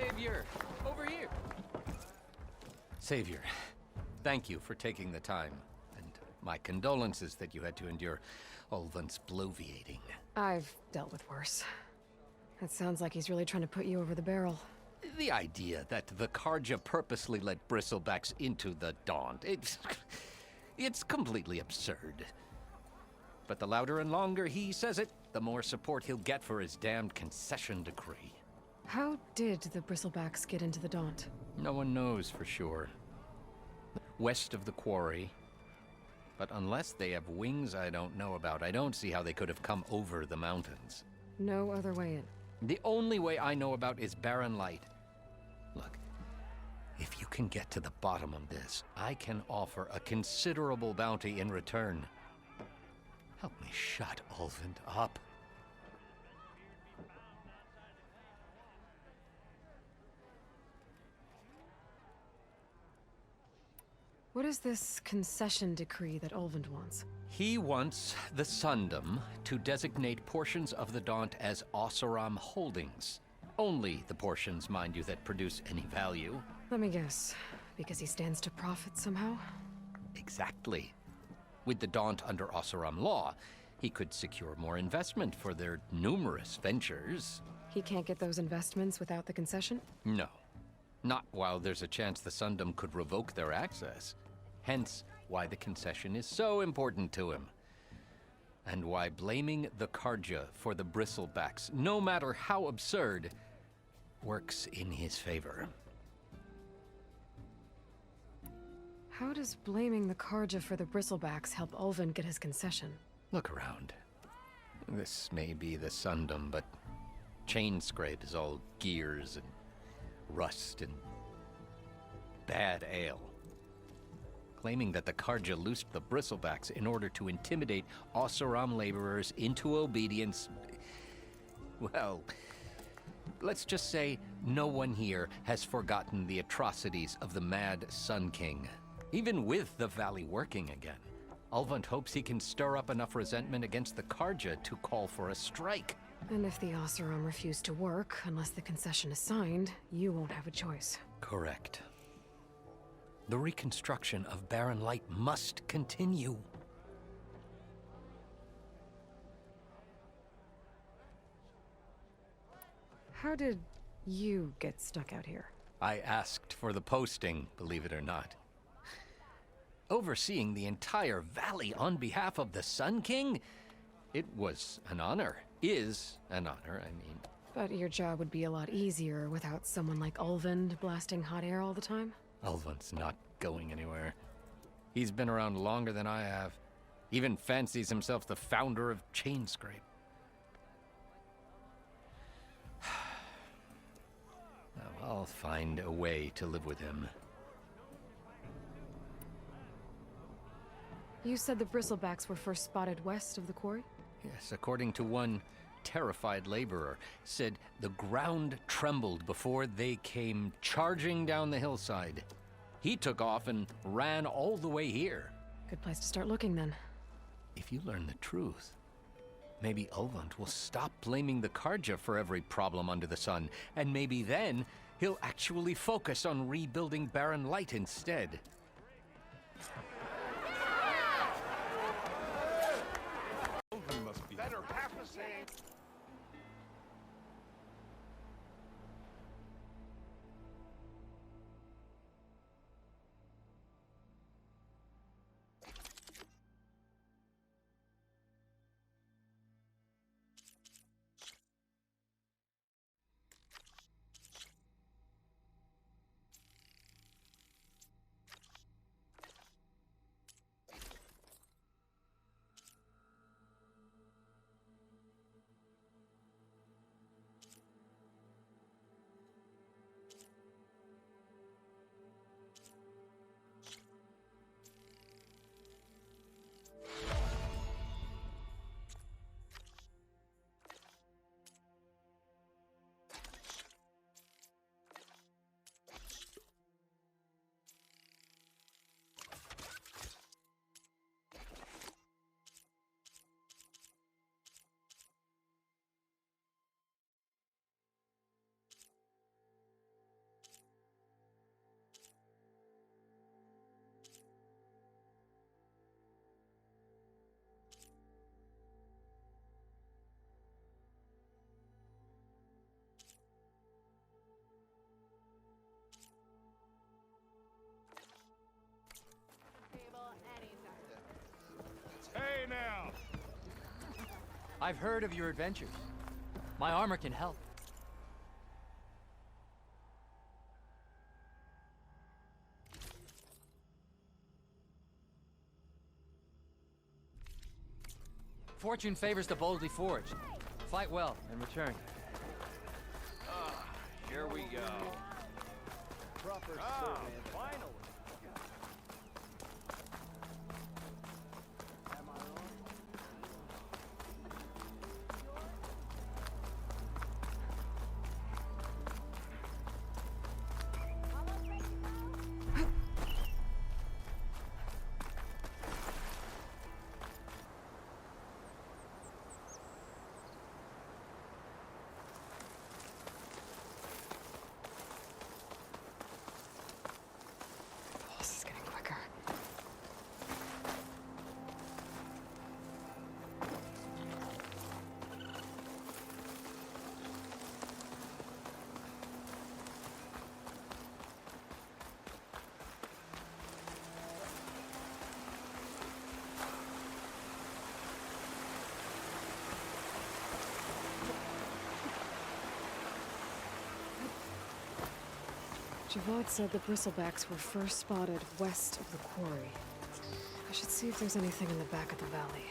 Savior! Over here! Savior, thank you for taking the time. And my condolences that you had to endure Ulvund's bloviating. I've dealt with worse. It sounds like he's really trying to put you over the barrel. The idea that the Carja purposely let Bristlebacks into the Daunt, it's completely absurd. But the louder and longer he says it, the more support he'll get for his damned concession decree. How did the Bristlebacks get into the Daunt? No one knows for sure. West of the quarry. But unless they have wings I don't know about, I don't see how they could have come over the mountains. No other way in. The only way I know about is Barren Light. Look, if you can get to the bottom of this, I can offer a considerable bounty in return. Help me shut Ulvund up. What is this concession decree that Ulvund wants? He wants the Sundom to designate portions of the Daunt as Oseram holdings. Only the portions, mind you, that produce any value. Let me guess. Because he stands to profit somehow? Exactly. With the Daunt under Oseram law, he could secure more investment for their numerous ventures. He can't get those investments without the concession? No. Not while there's a chance the Sundom could revoke their access. Hence, why the concession is so important to him. And why blaming the Carja for the Bristlebacks, no matter how absurd, works in his favor. How does blaming the Carja for the Bristlebacks help Ulvund get his concession? Look around. This may be the Sundom, but Chainscrape is all gears and rust and bad ale. Claiming that the Carja loosed the Bristlebacks in order to intimidate Oseram laborers into obedience. Well, let's just say no one here has forgotten the atrocities of the Mad Sun King. Even with the Valley working again, Ulvund hopes he can stir up enough resentment against the Carja to call for a strike. And if the Oseram refuse to work, unless the concession is signed, you won't have a choice. Correct. The reconstruction of Barren Light must continue. How did you get stuck out here? I asked for the posting, believe it or not. Overseeing the entire valley on behalf of the Sun King? It was an honor. Is an honor, I mean. But your job would be a lot easier without someone like Ulvund blasting hot air all the time? Ulvund's not going anywhere. He's been around longer than I have. Even fancies himself the founder of Chainscrape. I'll find a way to live with him. You said the Bristlebacks were first spotted west of the quarry? Yes, according to one terrified laborer, said the ground trembled before they came charging down the hillside. He took off and ran all the way here. Good place to start looking, then. If you learn the truth, maybe Ulvund will stop blaming the Carja for every problem under the sun, and maybe then he'll actually focus on rebuilding Barren Light instead. Ulvund must be better half a saying. I've heard of your adventures. My armor can help. Fortune favors the boldly forged. Fight well and return. Here we go. Proper Finally. Am I wrong? Pulse is getting quicker. Javad said the bristlebacks were first spotted west of the quarry. I should see if there's anything in the back of the valley.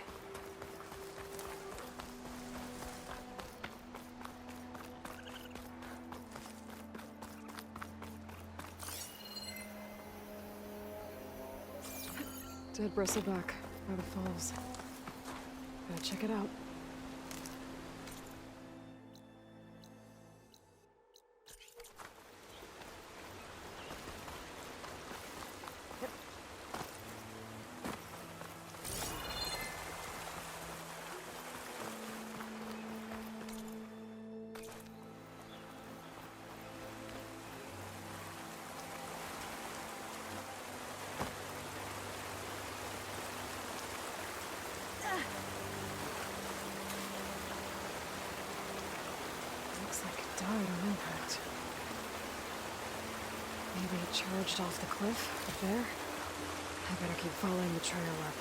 Dead bristleback by the falls. Gotta check it out. Looks like it died on impact. Maybe it charged off the cliff up there? I better keep following the trail up.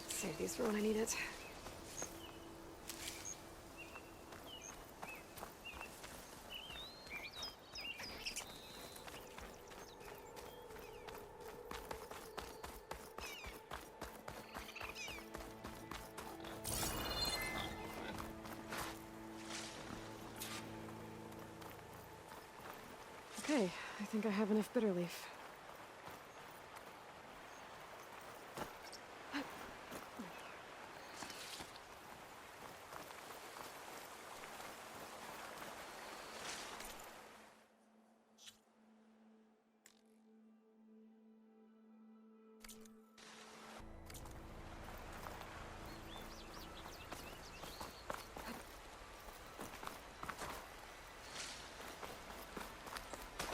Save these for when I need it. Okay, I think I have enough bitter leaf.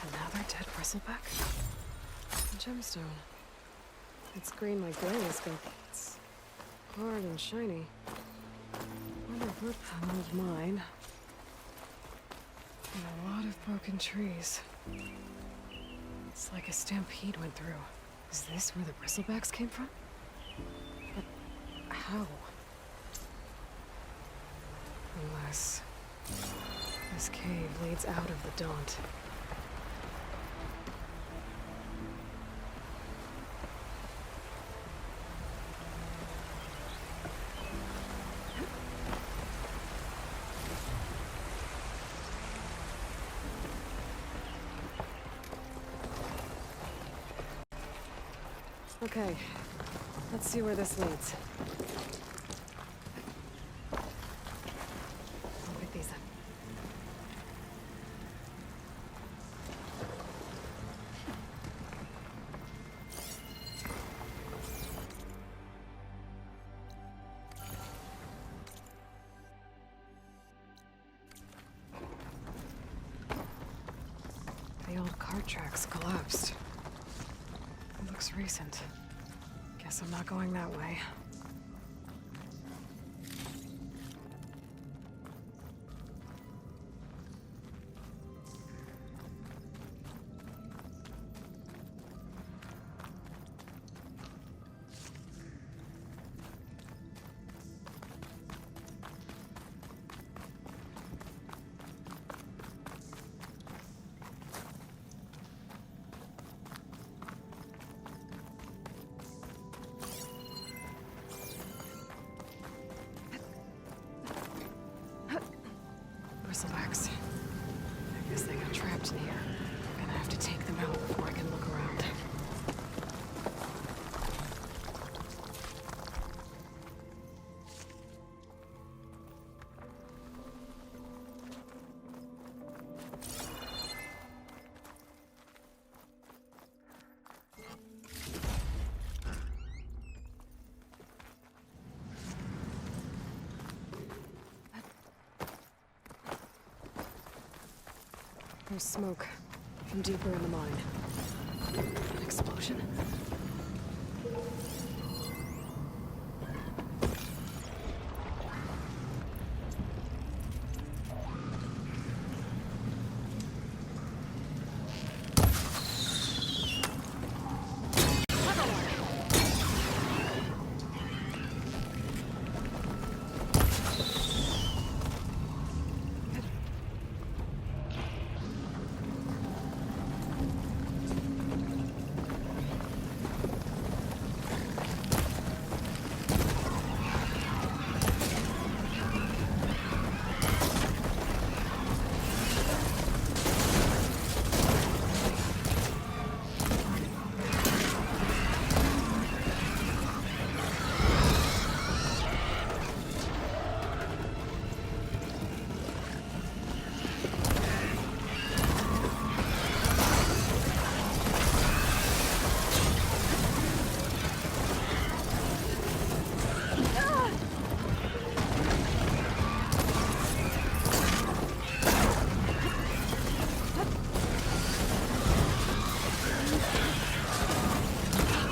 Another dead bristleback? A gemstone. It's green like Granny-scope. It's hard and shiny. Wonder what a old mine. And a lot of broken trees. It's like a stampede went through. Is this where the bristlebacks came from? But how? Unless this cave leads out of the Daunt. Okay, let's see where this leads. I'll pick these up. The old cart tracks collapsed. It looks recent. Guess I'm not going that way. Bristlebacks. I guess they got trapped in here. I'm gonna have to take them out before I can look around. There's smoke from deeper in the mine. An explosion?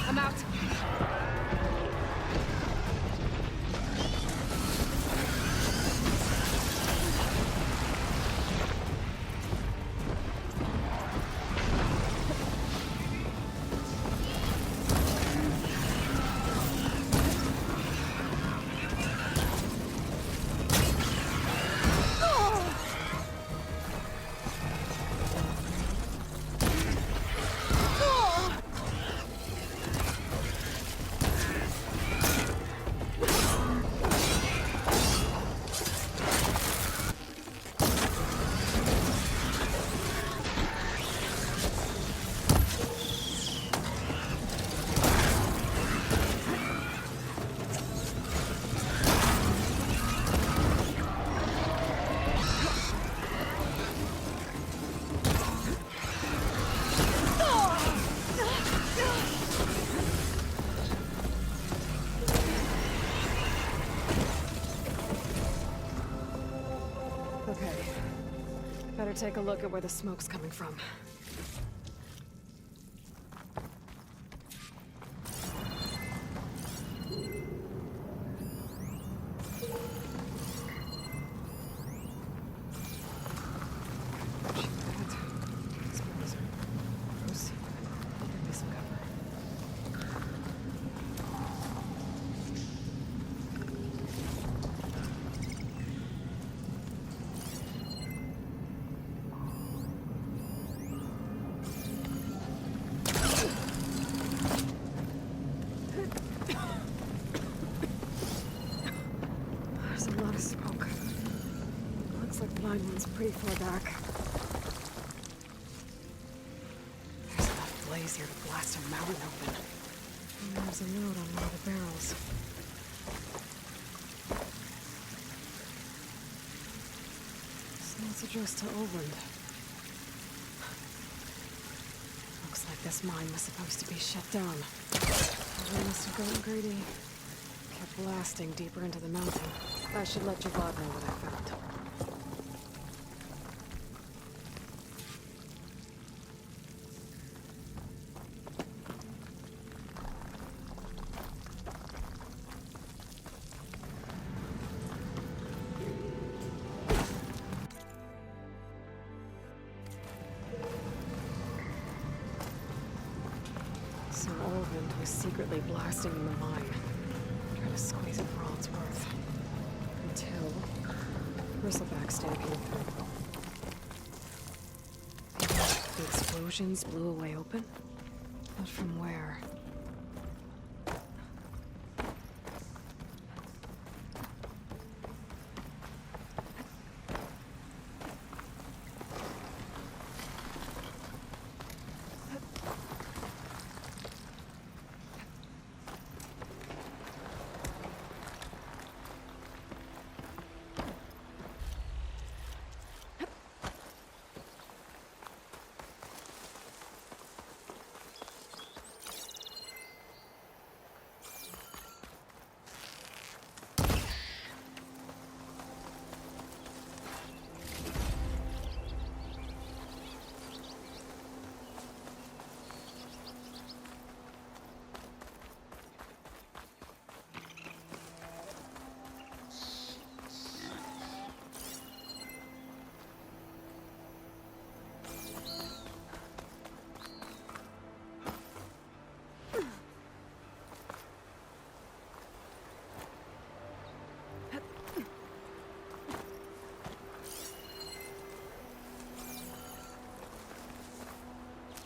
I'm out. Okay. Better take a look at where the smoke's coming from. There's a lot of smoke. Looks like the mine one's pretty far back. There's enough blaze here to blast a mountain open. And there's a note on one of the barrels. This note's addressed to Oland. Looks like this mine was supposed to be shut down. They must have gotten greedy. Kept blasting deeper into the mountain. I should let Javad know what I found. secretly blasting in the mine. Try to squeeze it for all it's worth. Until Bristleback stampeded through. The explosions blew a way open, but from where?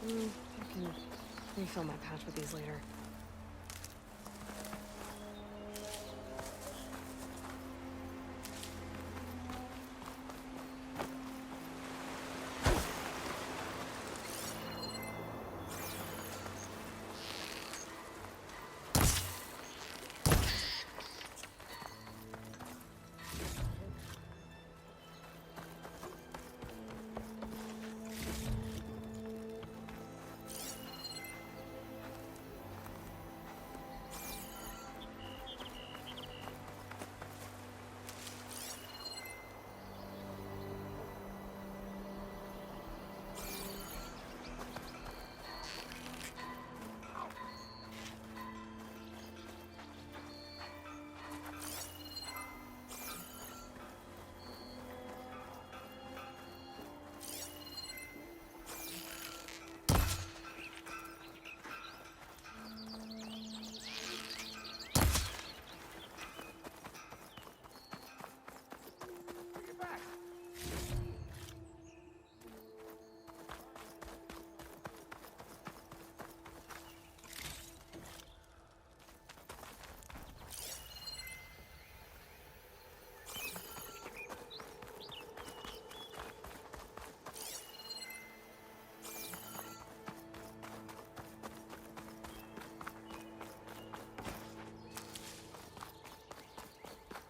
I can refill my patch with these later.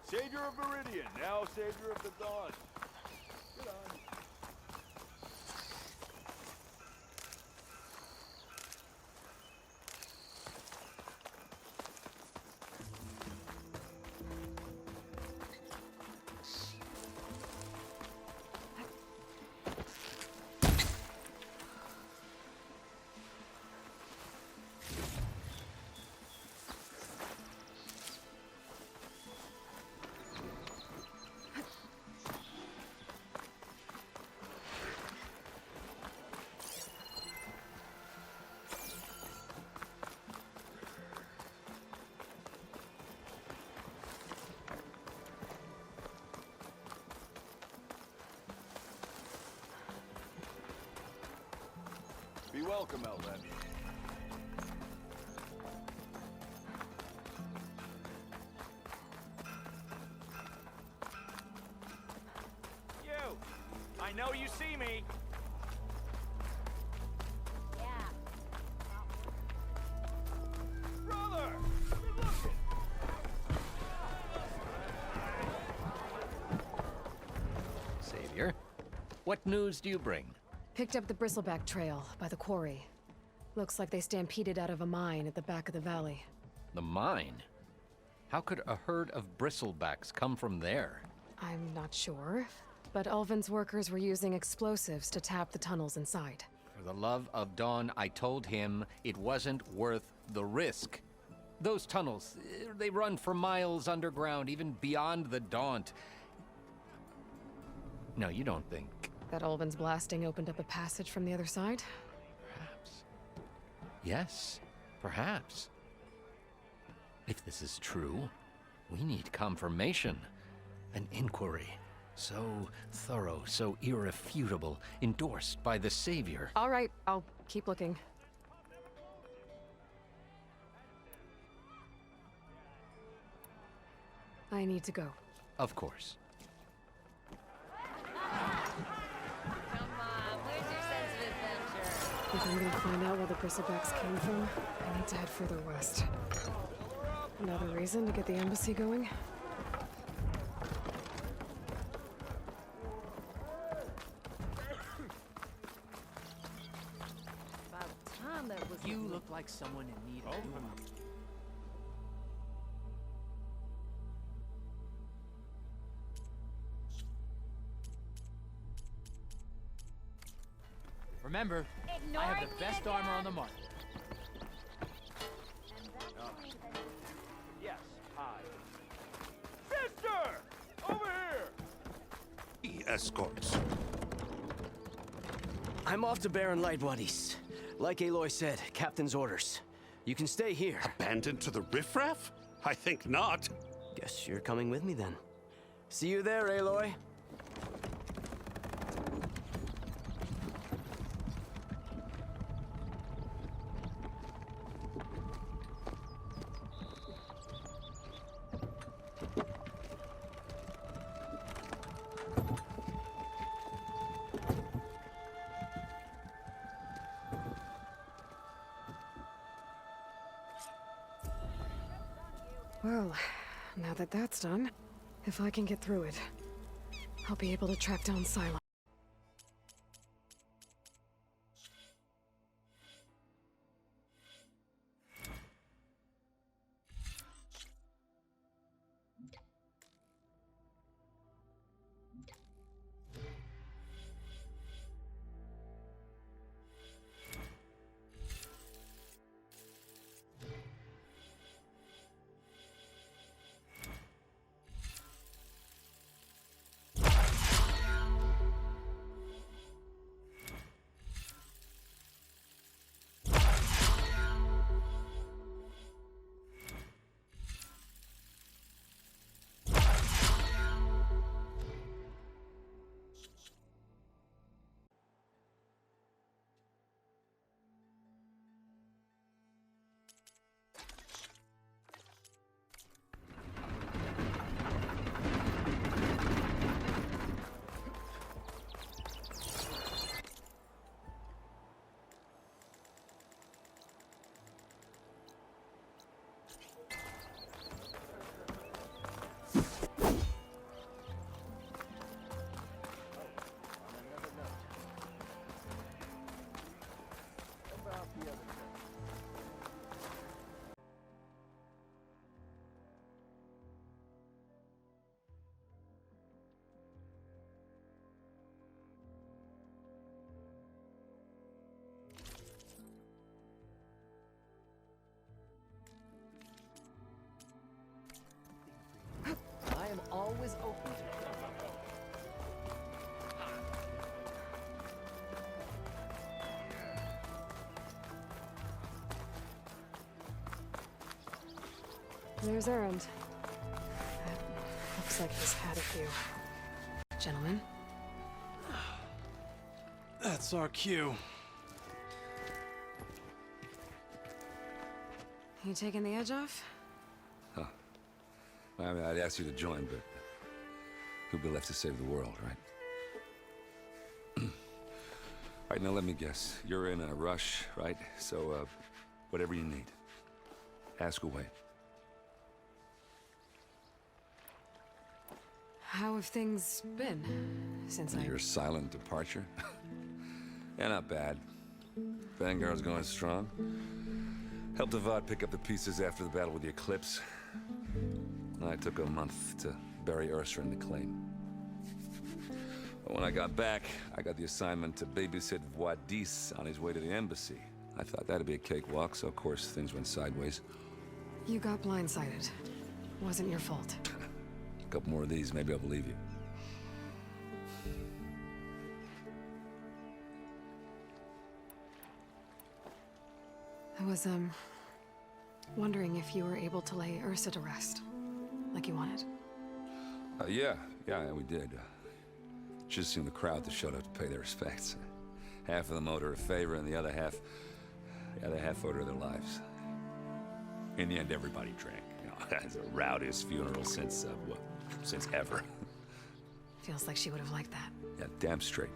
Savior of Viridian, now Savior of the Dawn. Good on. Be welcome, Elven. You! I know you see me! Brother! Good looking! Savior, what news do you bring? Picked up the Bristleback trail by the quarry. Looks like they stampeded out of a mine at the back of the valley. The mine? How could a herd of bristlebacks come from there? I'm not sure, but Ulvin's workers were using explosives to tap the tunnels inside. For the love of Dawn, I told him it wasn't worth the risk. Those tunnels, they run for miles underground, even beyond the Daunt. No, you don't think... That Ulvin's blasting opened up a passage from the other side? Perhaps. Yes, perhaps. If this is true, we need confirmation. An inquiry. So thorough, so irrefutable, endorsed by the Savior. All right, I'll keep looking. I need to go. Of course. Come on, where's your sense of adventure? If I'm gonna find out where the bristlebacks came from, I need to head further west. Another reason to get the embassy going? About time that was. You look like someone in need of doing. Remember, I have the best armor on the market. Yes, hi. Sister! Over here! Escorts. I'm off to Baron Lightwaddies. Like Aloy said, Captain's orders. You can stay here. Abandoned to the riffraff? I think not. Guess you're coming with me then. See you there, Aloy. Well, now that that's done, if I can get through it, I'll be able to track down Silo. I am always open to it. There's Erend. Looks like he's had a few. Gentlemen? That's our cue. You taking the edge off? I mean, I'd ask you to join, but who'd be left to save the world, right? All right, now let me guess. You're in a rush, right? So, whatever you need, ask away. How have things been since Your silent departure? Yeah, not bad. Vanguard's going strong. Helped Avad pick up the pieces after the battle with the Eclipse. I took a month to bury Ursa in the claim. But when I got back, I got the assignment to babysit Wadis on his way to the embassy. I thought that'd be a cakewalk, so of course things went sideways. You got blindsided. Wasn't your fault. A couple more of these, maybe I'll believe you. It Wondering if you were able to lay Ursa to rest, like you wanted. Yeah, we did. Just seemed the crowd that showed up to pay their respects. Half of them owed her a favor, and the other half owed her their lives. In the end, everybody drank. You know, that's the rowdiest funeral since ever. Feels like she would have liked that. Yeah, damn straight.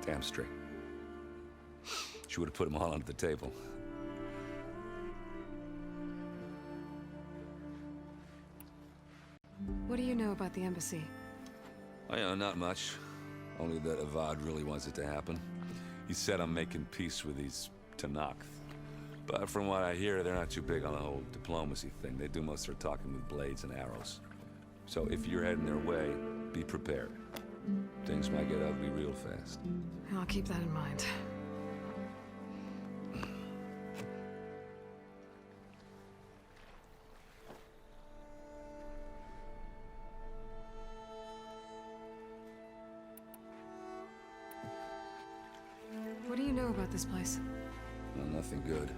Damn straight. She would have put them all under the table. What do you know about the embassy? Oh, yeah, not much. Only that Avad really wants it to happen. He said I'm making peace with these Tenakth. But from what I hear, they're not too big on the whole diplomacy thing. They do most of their talking with blades and arrows. So if you're heading their way, be prepared. Things might get ugly real fast. I'll keep that in mind. What do you know about this place? Well, nothing good.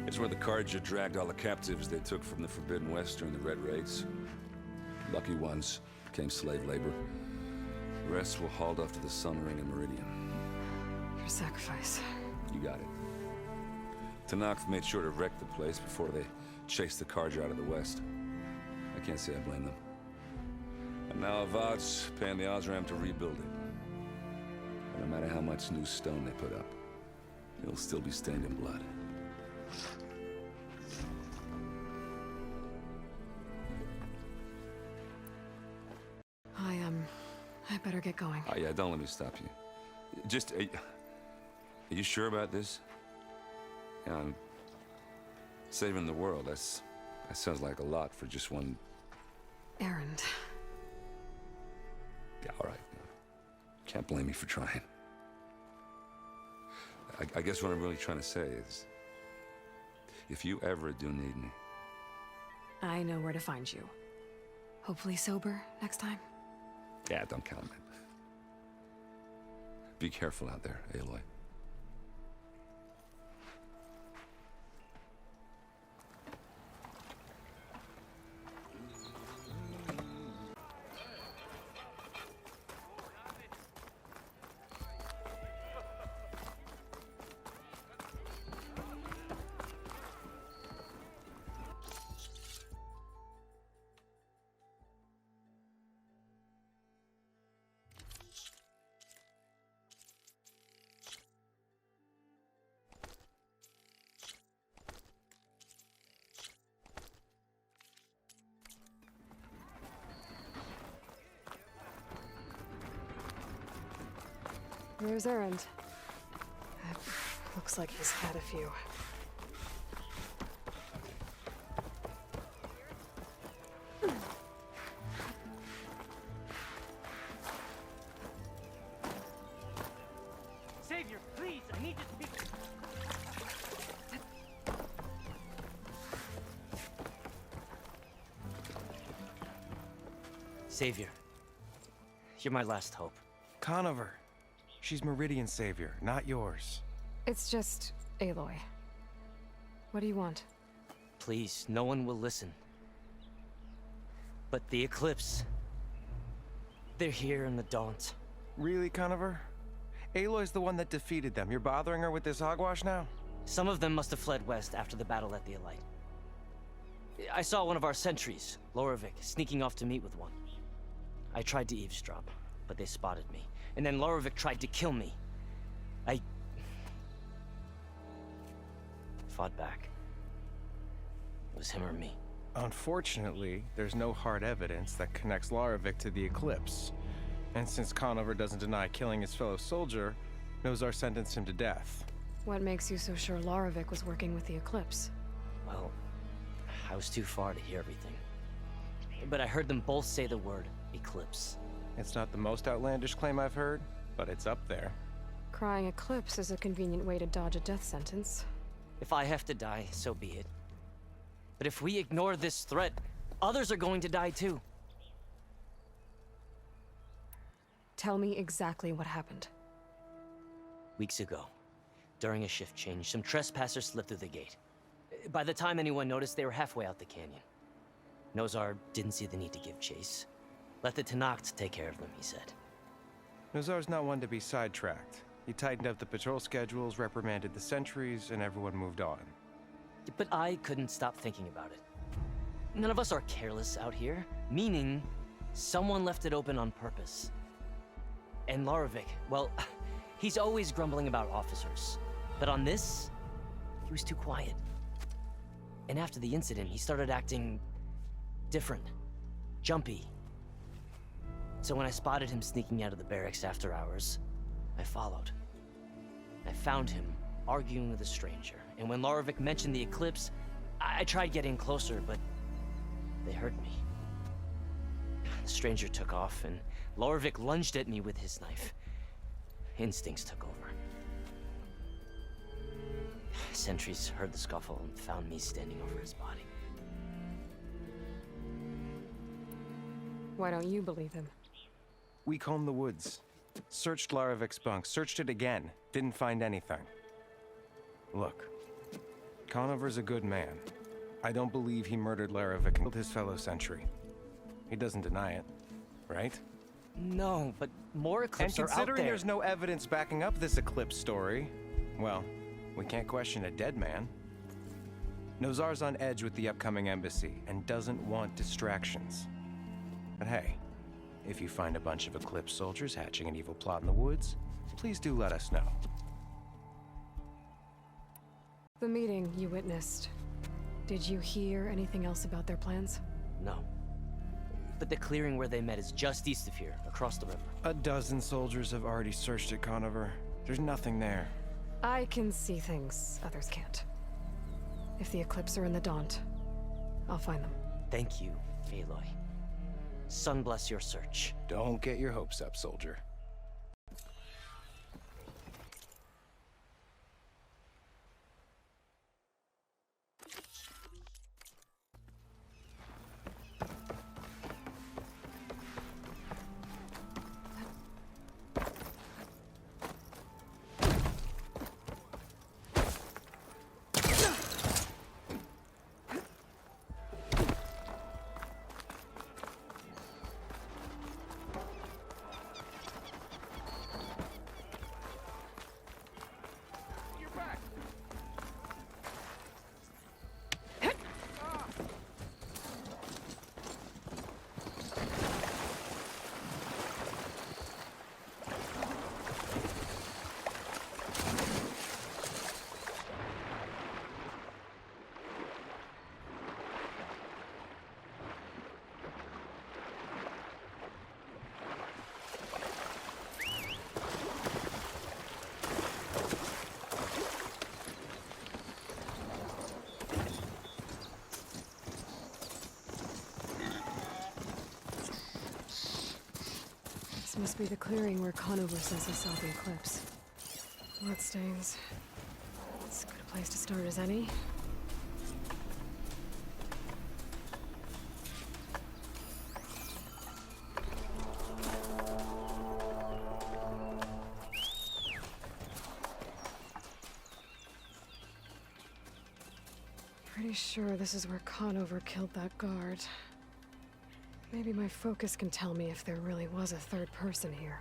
It's where the Carja dragged all the captives they took from the Forbidden West during the Red Raids. Lucky ones became slave labor. The rest were hauled off to the Sun Ring and Meridian. Your sacrifice. You got it. Tenakth made sure to wreck the place before they chased the Carja out of the West. I can't say I blame them. And now Avad's paying the Osram to rebuild it. And no matter how much new stone they put up, it'll still be stained in blood. I better get going. Oh, yeah, don't let me stop you. Just, are you sure about this? Yeah, I'm saving the world. That sounds like a lot for just one... Errand. Yeah, all right. Can't blame me for trying. I guess what I'm really trying to say is, if you ever do need me... I know where to find you. Hopefully sober next time. Yeah, don't count on it. Be careful out there, Aloy. Where's Erend? Looks like he's had a few. Savior, please, I need to speak. Savior, you're my last hope. Conover. She's Meridian's savior, not yours. It's just Aloy. What do you want? Please, no one will listen. But the Eclipse... they're here in the Daunt. Really, Conover? Aloy's the one that defeated them. You're bothering her with this hogwash now? Some of them must have fled west after the battle at the Elite. I saw one of our sentries, Loravik, sneaking off to meet with one. I tried to eavesdrop, but they spotted me. And then Loravik tried to kill me. I fought back. It was him or me. Unfortunately, there's no hard evidence that connects Loravik to the Eclipse. And since Conover doesn't deny killing his fellow soldier, Nozar sentenced him to death. What makes you so sure Loravik was working with the Eclipse? Well, I was too far to hear everything. But I heard them both say the word Eclipse. It's not the most outlandish claim I've heard, but it's up there. Crying Eclipse is a convenient way to dodge a death sentence. If I have to die, so be it. But if we ignore this threat, others are going to die too. Tell me exactly what happened. Weeks ago, during a shift change, some trespassers slipped through the gate. By the time anyone noticed, they were halfway out the canyon. Nozar didn't see the need to give chase. Let the Tenakth take care of them, he said. Nozar's not one to be sidetracked. He tightened up the patrol schedules, reprimanded the sentries, and everyone moved on. But I couldn't stop thinking about it. None of us are careless out here, meaning someone left it open on purpose. And Larovic, well, he's always grumbling about officers. But on this, he was too quiet. And after the incident, he started acting different, jumpy. So when I spotted him sneaking out of the barracks after hours, I followed. I found him arguing with a stranger. And when Larovic mentioned the eclipse, I tried getting closer, but they heard me. The stranger took off, and Larovic lunged at me with his knife. Instincts took over. Sentries heard the scuffle and found me standing over his body. Why don't you believe him? We combed the woods, searched Larovic's bunk, searched it again, didn't find anything. Look, Conover's a good man. I don't believe he murdered Larovic and killed his fellow sentry. He doesn't deny it, right? No, but more And eclipses are out considering there. there's no evidence backing up this eclipse story, well, we can't question a dead man. Nozar's on edge with the upcoming embassy and doesn't want distractions. But hey, if you find a bunch of Eclipse soldiers hatching an evil plot in the woods, please do let us know. The meeting you witnessed. Did you hear anything else about their plans? No. But the clearing where they met is just east of here, across the river. A dozen soldiers have already searched at Conover. There's nothing there. I can see things others can't. If the Eclipse are in the Daunt, I'll find them. Thank you, Aloy. Sun bless your search. Don't get your hopes up, soldier. This must be the clearing where Conover says he saw the eclipse. Bloodstains. It's as good a place to start as any. Pretty sure this is where Conover killed that guard. Maybe my focus can tell me if there really was a third person here.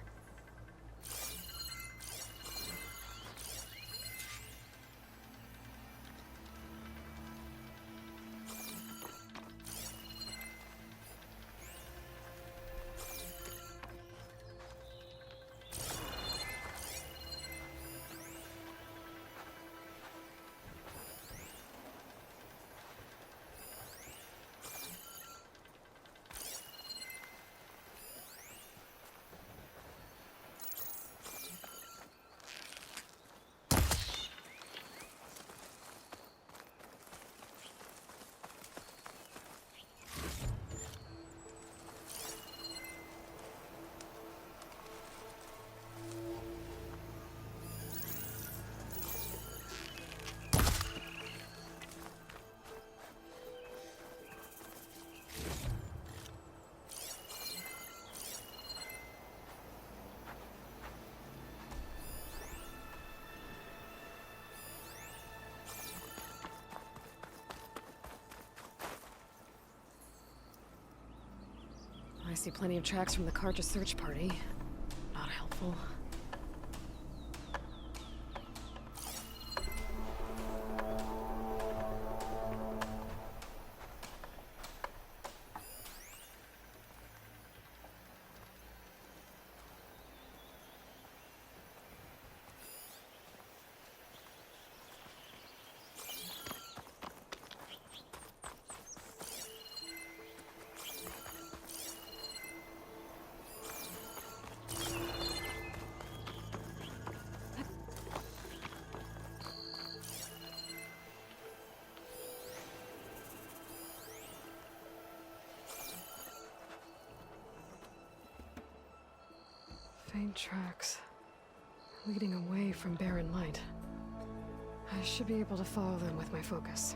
see plenty of tracks from the Carja search party. Not helpful. Faint tracks, leading away from Barren Light. I should be able to follow them with my focus.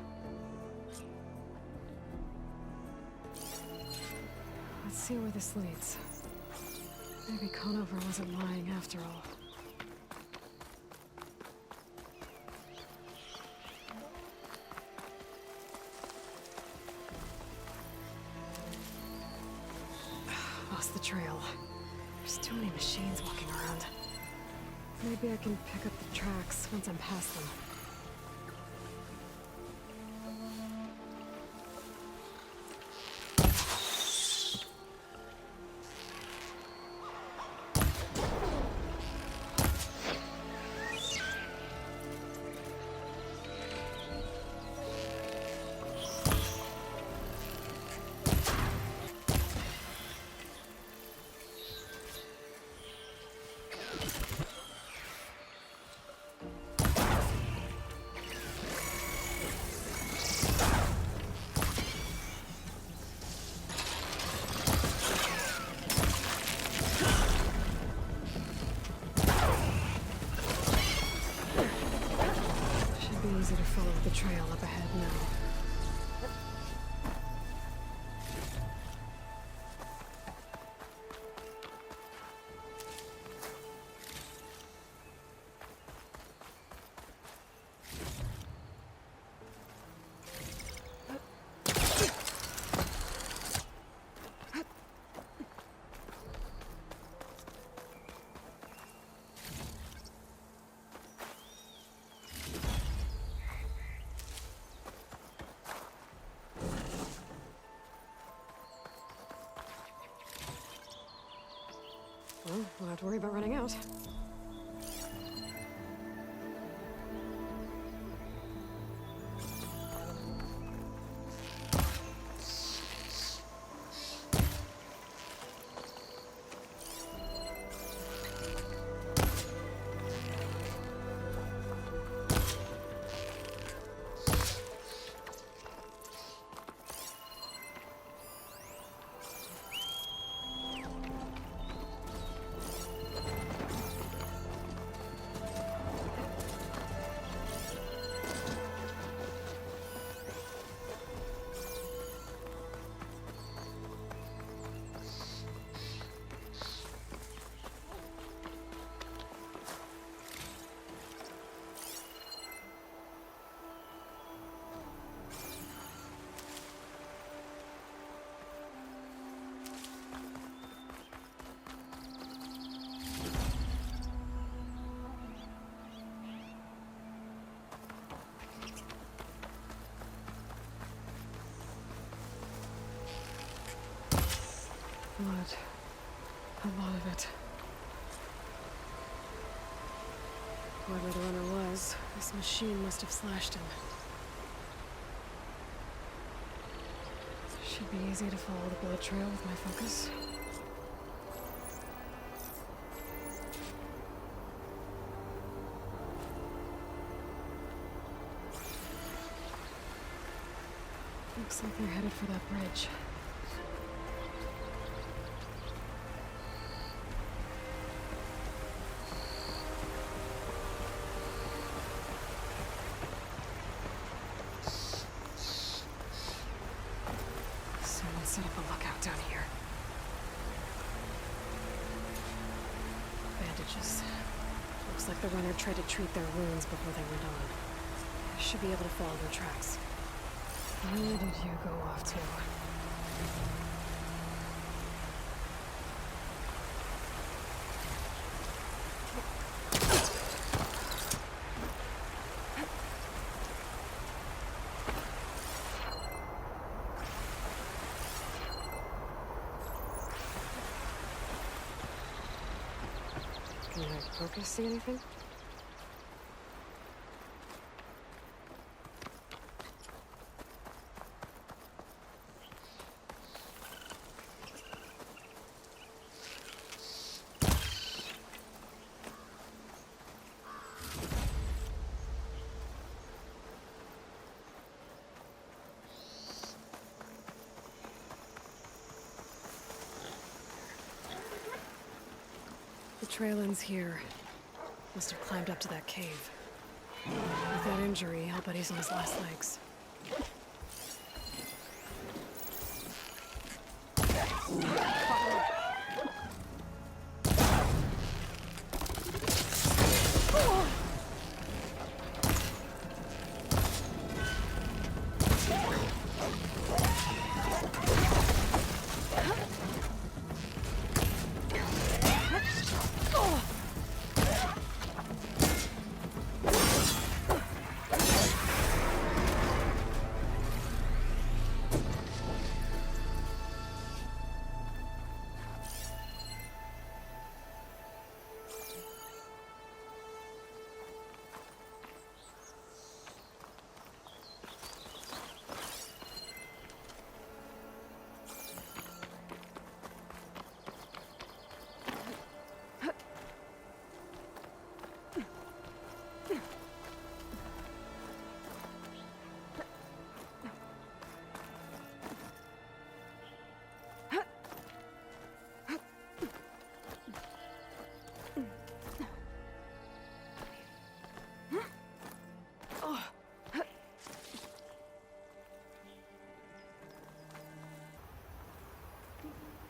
Let's see where this leads. Maybe Conover wasn't lying after all. Lost the trail. There's too many machines walking around. Maybe I can pick up the tracks once I'm past them. Easy to follow the trail up ahead now. Well, we'll have to worry about running out. Blood. A lot of it. Whoever the runner was, this machine must have slashed him. Should be easy to follow the bullet trail with my focus. Looks like they're headed for that bridge. Someone set up a lookout down here. Bandages. Looks like the runner tried to treat their wounds before they went on. I should be able to follow their tracks. Where did you go off to? Can my focus see anything? The trail ends here. Must have climbed up to that cave. With that injury, I'll bet he's on his last legs.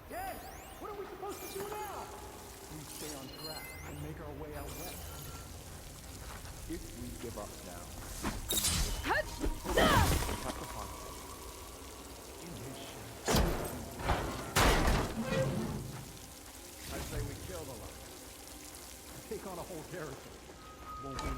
Yes! What are we supposed to do now? We stay on track and make our way out west. If we give up now, have to find in his ship. I say we kill the lot. Take on a whole territory. Won't we?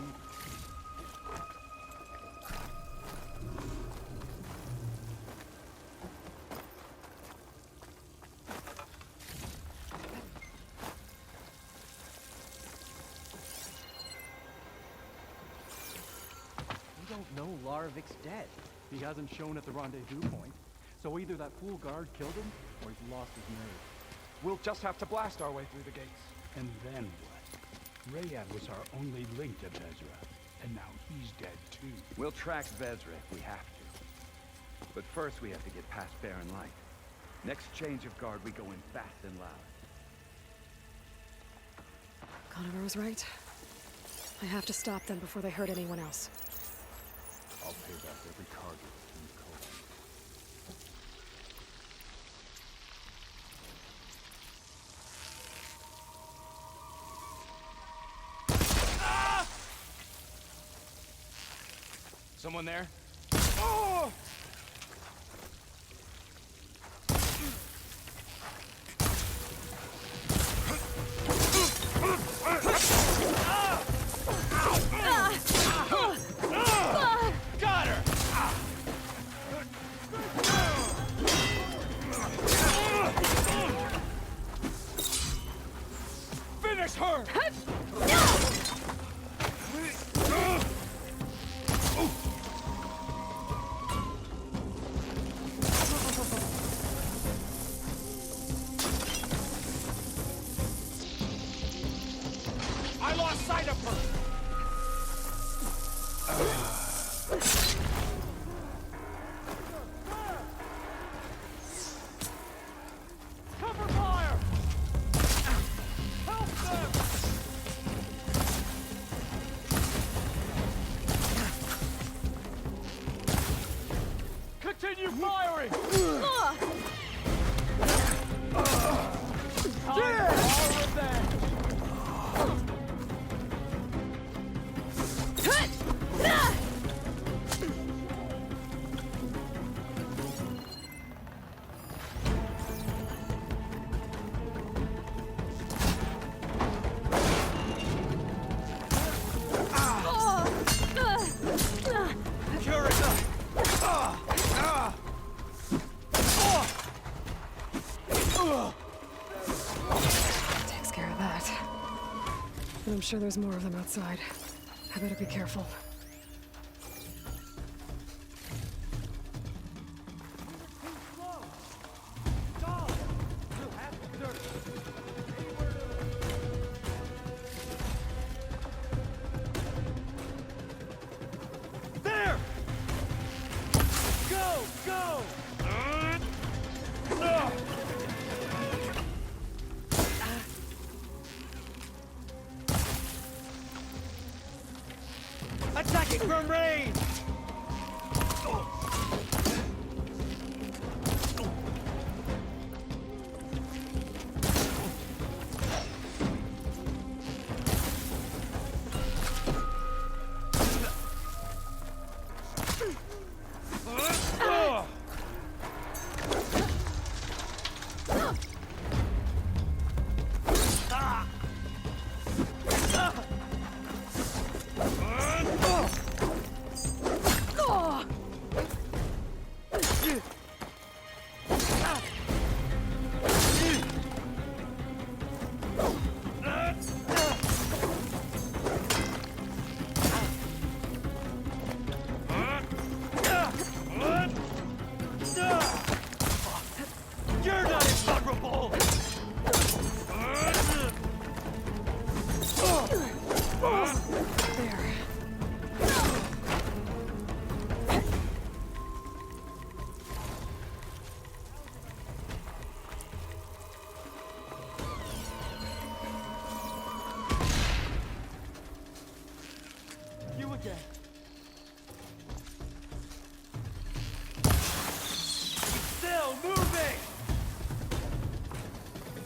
We don't know Larovik's dead. He hasn't shown at the rendezvous point, so either that fool guard killed him, or he's lost his nerve. We'll just have to blast our way through the gates. And then what? Rayad was our only link to Vezra, and now he's dead too. We'll track Vezra if we have to. But first we have to get past Barren Light. Next change of guard, we go in fast and loud. Conover was right. I have to stop them before they hurt anyone else. I'll pay back every target in Cove. Someone there? Got her! Finish her! I lost sight of her! Cover fire! Help them! Continue firing! Time for our revenge! But I'm sure there's more of them outside. I better be careful. There! Go! Go! Attacking from range! You're not invulnerable! There. You again. Still moving!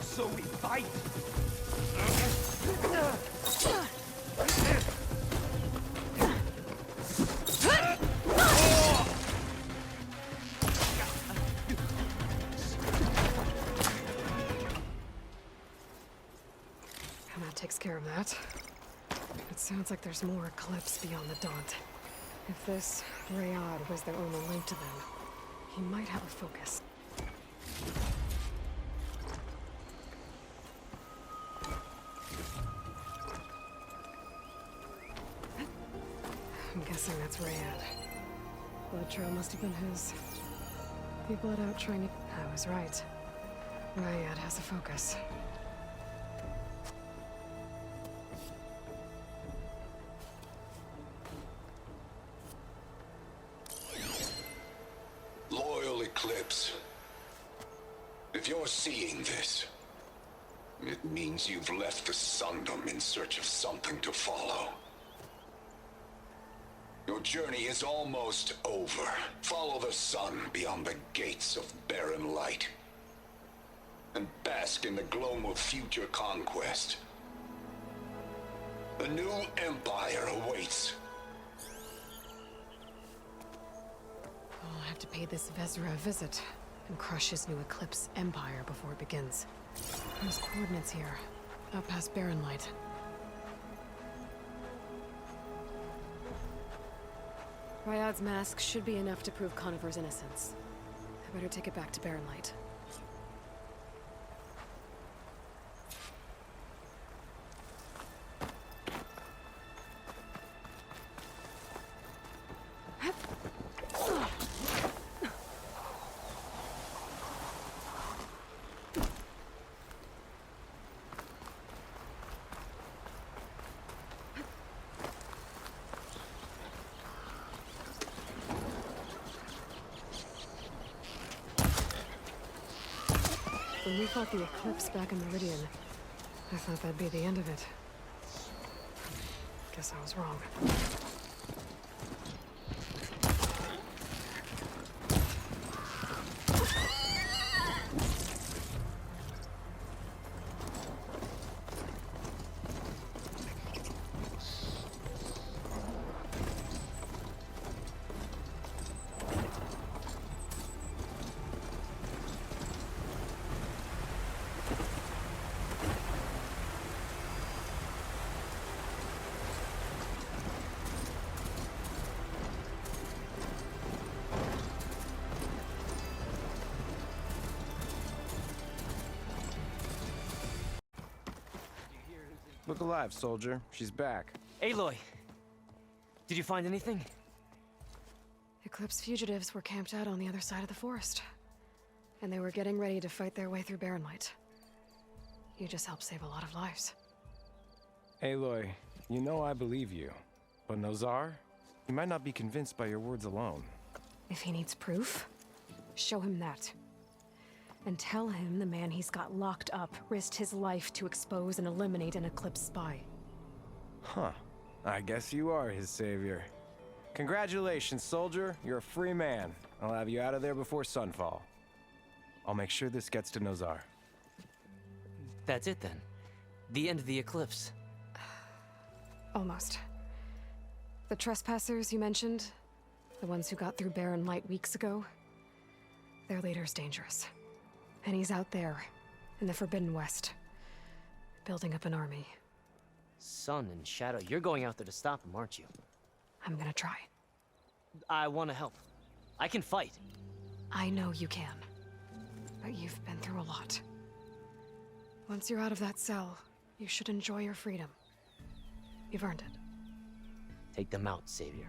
So we fight! And that takes care of that. It sounds like there's more Eclipse beyond the Daunt. If this Rayad was their only link to them, he might have a focus. I'm guessing that's Rayad. Blood trail must have been his. He bled out trying to... I was right. Rayad has a focus. Loyal Eclipse, if you're seeing this, it means you've left the Sundom in search of something to follow. Your journey is almost over. Follow the sun beyond the gates of barren light, and bask in the gloam of future conquest. The new empire awaits. I'll have to pay this Vezra a visit and crush his new Eclipse empire before it begins. There's coordinates here, up past Barren Light. Ryad's mask should be enough to prove Conifer's innocence. I better take it back to Barren Light. When we fought the Eclipse back in Meridian, I thought that'd be the end of it. Guess I was wrong. Look alive, soldier. She's back. Aloy! Did you find anything? Eclipse fugitives were camped out on the other side of the forest. And they were getting ready to fight their way through Barren Light. You just helped save a lot of lives. Aloy, you know I believe you. But Nozar? He might not be convinced by your words alone. If he needs proof, show him that. And tell him the man he's got locked up risked his life to expose and eliminate an Eclipse spy. Huh. I guess you are his savior. Congratulations, soldier. You're a free man. I'll have you out of there before sunfall. I'll make sure this gets to Nozar. That's it then. The end of the Eclipse. Almost. The trespassers you mentioned, the ones who got through Barren Light weeks ago, their leader's dangerous. And he's out there, in the Forbidden West, building up an army. Sun and Shadow, you're going out there to stop him, aren't you? I'm gonna try. I want to help. I can fight. I know you can. But you've been through a lot. Once you're out of that cell, you should enjoy your freedom. You've earned it. Take them out, Savior.